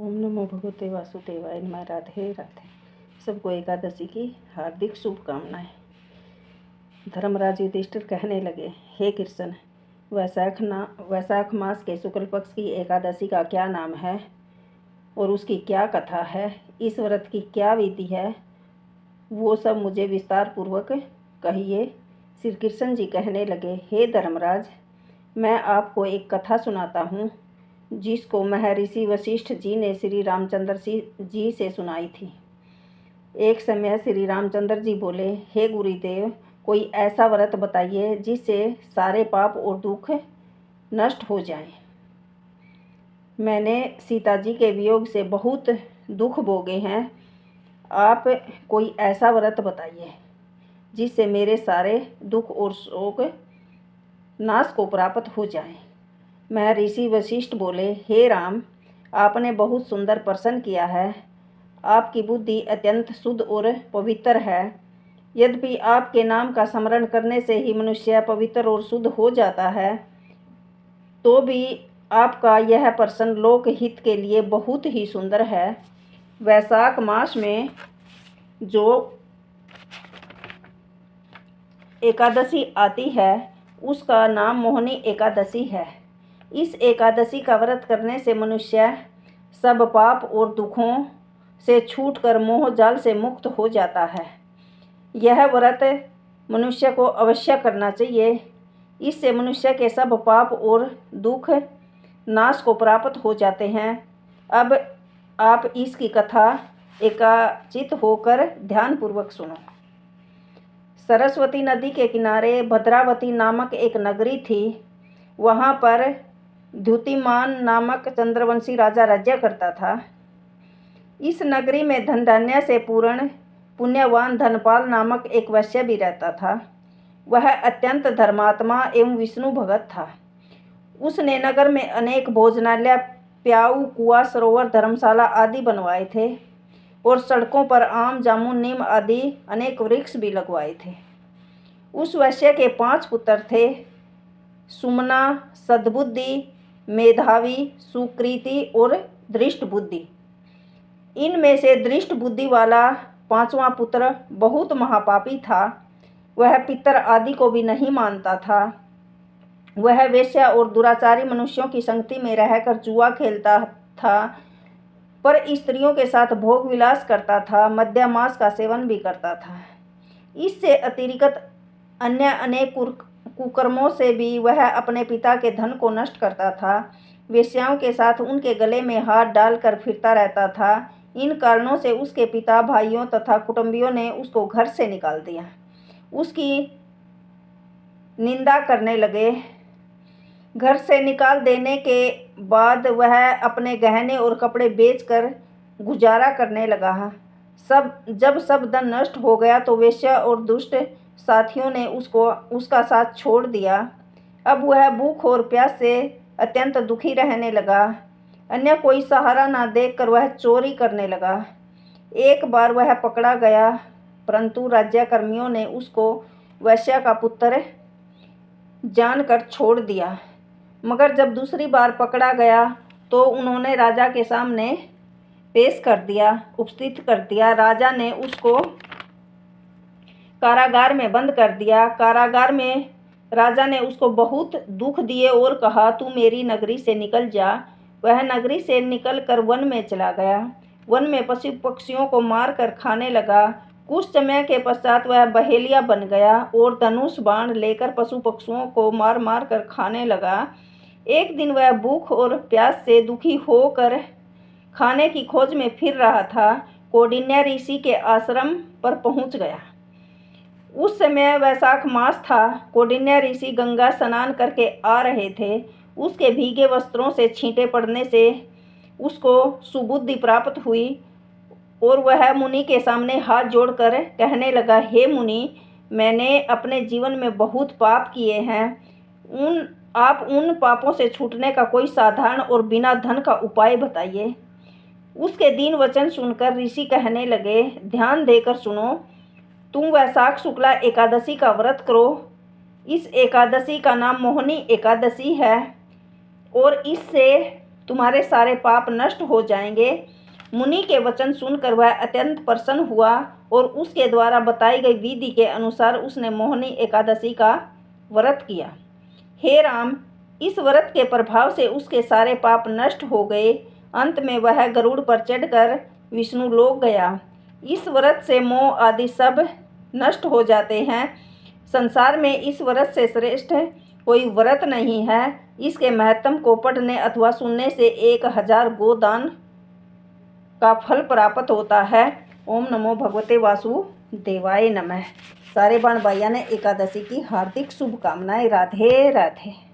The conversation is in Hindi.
ओम नमो भगवते वासुदेवाय नमः। राधे राधे। सबको एकादशी की हार्दिक शुभकामनाएं। धर्मराज युधिष्ठिर कहने लगे, हे कृष्ण, वैशाख मास के शुक्ल पक्ष की एकादशी का क्या नाम है और उसकी क्या कथा है, इस व्रत की क्या विधि है, वो सब मुझे विस्तार पूर्वक कहिए। श्री कृष्ण जी कहने लगे, हे धर्मराज, मैं आपको एक कथा सुनाता हूँ जिसको महर्षि वशिष्ठ जी ने श्री रामचंद्र जी से सुनाई थी। एक समय श्री रामचंद्र जी बोले, हे गुरुदेव, कोई ऐसा व्रत बताइए जिससे सारे पाप और दुख नष्ट हो जाएं। मैंने सीता जी के वियोग से बहुत दुख भोगे हैं। आप कोई ऐसा व्रत बताइए जिससे मेरे सारे दुख और शोक नाश को प्राप्त हो जाएं। महर्षि वशिष्ठ बोले, हे राम, आपने बहुत सुंदर प्रश्न किया है। आपकी बुद्धि अत्यंत शुद्ध और पवित्र है। यद्यपि आपके नाम का स्मरण करने से ही मनुष्य पवित्र और शुद्ध हो जाता है, तो भी आपका यह प्रश्न लोक हित के लिए बहुत ही सुंदर है। वैशाख मास में जो एकादशी आती है उसका नाम मोहिनी एकादशी है। इस एकादशी का व्रत करने से मनुष्य सब पाप और दुखों से छूटकर मोह जाल से मुक्त हो जाता है। यह व्रत मनुष्य को अवश्य करना चाहिए। इससे मनुष्य के सब पाप और दुख नाश को प्राप्त हो जाते हैं। अब आप इसकी कथा एकाचित होकर ध्यानपूर्वक सुनो। सरस्वती नदी के किनारे भद्रावती नामक एक नगरी थी। वहाँ पर द्युतिमान नामक चंद्रवंशी राजा राज्य करता था। इस नगरी में धन धान्य से पूर्ण पुण्यवान धनपाल नामक एक वैश्य भी रहता था। वह अत्यंत धर्मात्मा एवं विष्णु भगत था। उसने नगर में अनेक भोजनालय, प्याऊ, कुआं, सरोवर, धर्मशाला आदि बनवाए थे और सड़कों पर आम, जामुन, नीम आदि अनेक वृक्ष भी लगवाए थे। उस वैश्य के 5 पुत्र थे, सुमना, सद्बुद्धि, मेधावी, सुकृति और दृष्ट बुद्धि। इनमें से दृष्ट बुद्धि वाला 5वां पुत्र बहुत महापापी था। वह पितर आदि को भी नहीं मानता था। वह वेश्या और दुराचारी मनुष्यों की संगति में रहकर जुआ खेलता था, पर स्त्रियों के साथ भोग विलास करता था, मद्य मांस का सेवन भी करता था। इससे अतिरिक्त अन्य अनेक कुकर्मों से भी वह अपने पिता के धन को नष्ट करता था। वेश्याओं के साथ उनके गले में हाथ डालकर फिरता रहता था। इन कारणों से उसके पिता, भाइयों तथा कुटुंबियों ने उसको घर से निकाल दिया। उसकी निंदा करने लगे। घर से निकाल देने के बाद वह अपने गहने और कपड़े बेचकर गुजारा करने लगा। जब सब धन नष्ट हो गया तो वेश्या और दुष्ट साथियों ने उसका साथ छोड़ दिया। अब वह भूख और प्यास से अत्यंत दुखी रहने लगा। अन्य कोई सहारा ना देखकर वह चोरी करने लगा। एक बार वह पकड़ा गया, परंतु राज्यकर्मियों ने उसको वैश्य का पुत्र जानकर छोड़ दिया। मगर जब दूसरी बार पकड़ा गया तो उन्होंने राजा के सामने पेश कर दिया, उपस्थित कर दिया। राजा ने उसको कारागार में बंद कर दिया। कारागार में राजा ने उसको बहुत दुख दिए और कहा, तू मेरी नगरी से निकल जा। वह नगरी से निकलकर वन में चला गया। वन में पशु पक्षियों को मार कर खाने लगा। कुछ समय के पश्चात वह बहेलिया बन गया और धनुष बाण लेकर पशु पक्षियों को मार मार कर खाने लगा। एक दिन वह भूख और प्यास से दुखी होकर खाने की खोज में फिर रहा था। कौंडिन्य ऋषि के आश्रम पर पहुंच गया। उस समय वैशाख मास था। कौंडिन्य ऋषि गंगा स्नान करके आ रहे थे। उसके भीगे वस्त्रों से छींटे पड़ने से उसको सुबुद्धि प्राप्त हुई और वह मुनि के सामने हाथ जोड़कर कहने लगा, हे मुनि, मैंने अपने जीवन में बहुत पाप किए हैं। आप उन पापों से छूटने का कोई साधारण और बिना धन का उपाय बताइए। उसके दीन वचन सुनकर ऋषि कहने लगे, ध्यान देकर सुनो। तुम वैशाख शुक्ला एकादशी का व्रत करो। इस एकादशी का नाम मोहिनी एकादशी है और इससे तुम्हारे सारे पाप नष्ट हो जाएंगे। मुनि के वचन सुनकर वह अत्यंत प्रसन्न हुआ और उसके द्वारा बताई गई विधि के अनुसार उसने मोहिनी एकादशी का व्रत किया। हे राम, इस व्रत के प्रभाव से उसके सारे पाप नष्ट हो गए। अंत में वह गरुड़ पर चढ़कर विष्णु लोक गया। इस व्रत से मोह आदि सब नष्ट हो जाते हैं। संसार में इस व्रत से श्रेष्ठ कोई व्रत नहीं है। इसके महत्व को पढ़ने अथवा सुनने से 1000 गोदान का फल प्राप्त होता है। ओम नमो भगवते वासुदेवाय नमः। सारे बाण भाइयों ने एकादशी की हार्दिक शुभकामनाएं। राधे राधे।